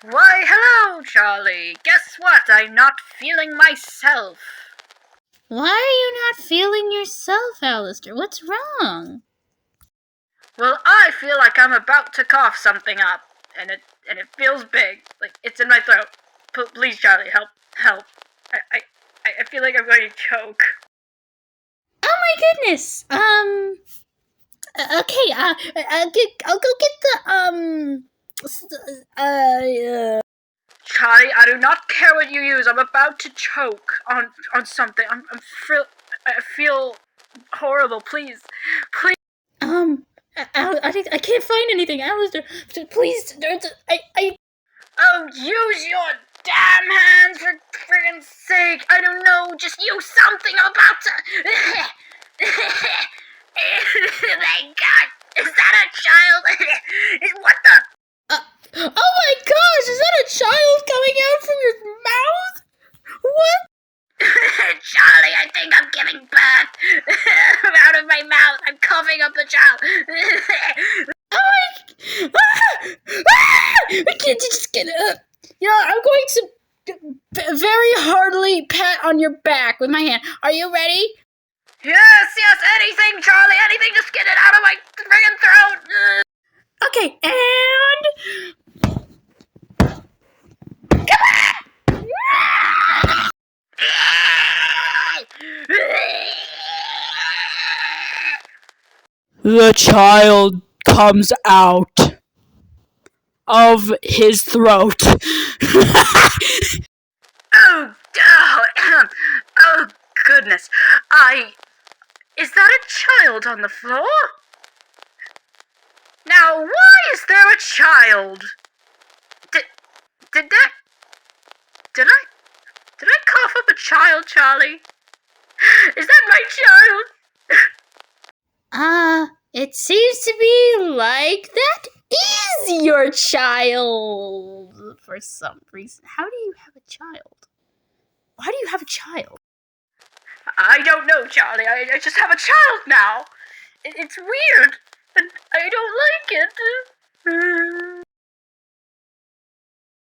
Why, hello, Charlie. Guess what? I'm not feeling myself. Why are you not feeling yourself, Alastor? What's wrong? Well, I feel like I'm about to cough something up, and it feels big, like it's in my throat. Please, Charlie, help. I feel like I'm going to choke. Oh my goodness. Okay. I'll go get the Charlie, I do not care what you use. I'm about to choke on something. I feel horrible. Please. I can't find anything, Alastor. Please, I. Oh, use your damn hands for friggin' sake! I don't know, just use something. I'm about to. Thank God! Is that a child? What the? Oh my gosh! Is that a child coming out from your mouth? What? Charlie, I think I'm giving birth. Out of my mouth. I'm coughing up the child. I can't just get it. I'm going to very hardly pat on your back with my hand. Are you ready? Yes, anything, Charlie, anything. Just get it out of my friggin' throat. Okay, and The child comes out of his throat. Oh, oh, goodness. Is that a child on the floor? Now, why is there a child? Did I cough up a child, Charlie? Is that my child? it seems to be like that is your child for some reason. How do you have a child? Why do you have a child? I don't know, Charlie. I just have a child now. It's weird, and I don't like it.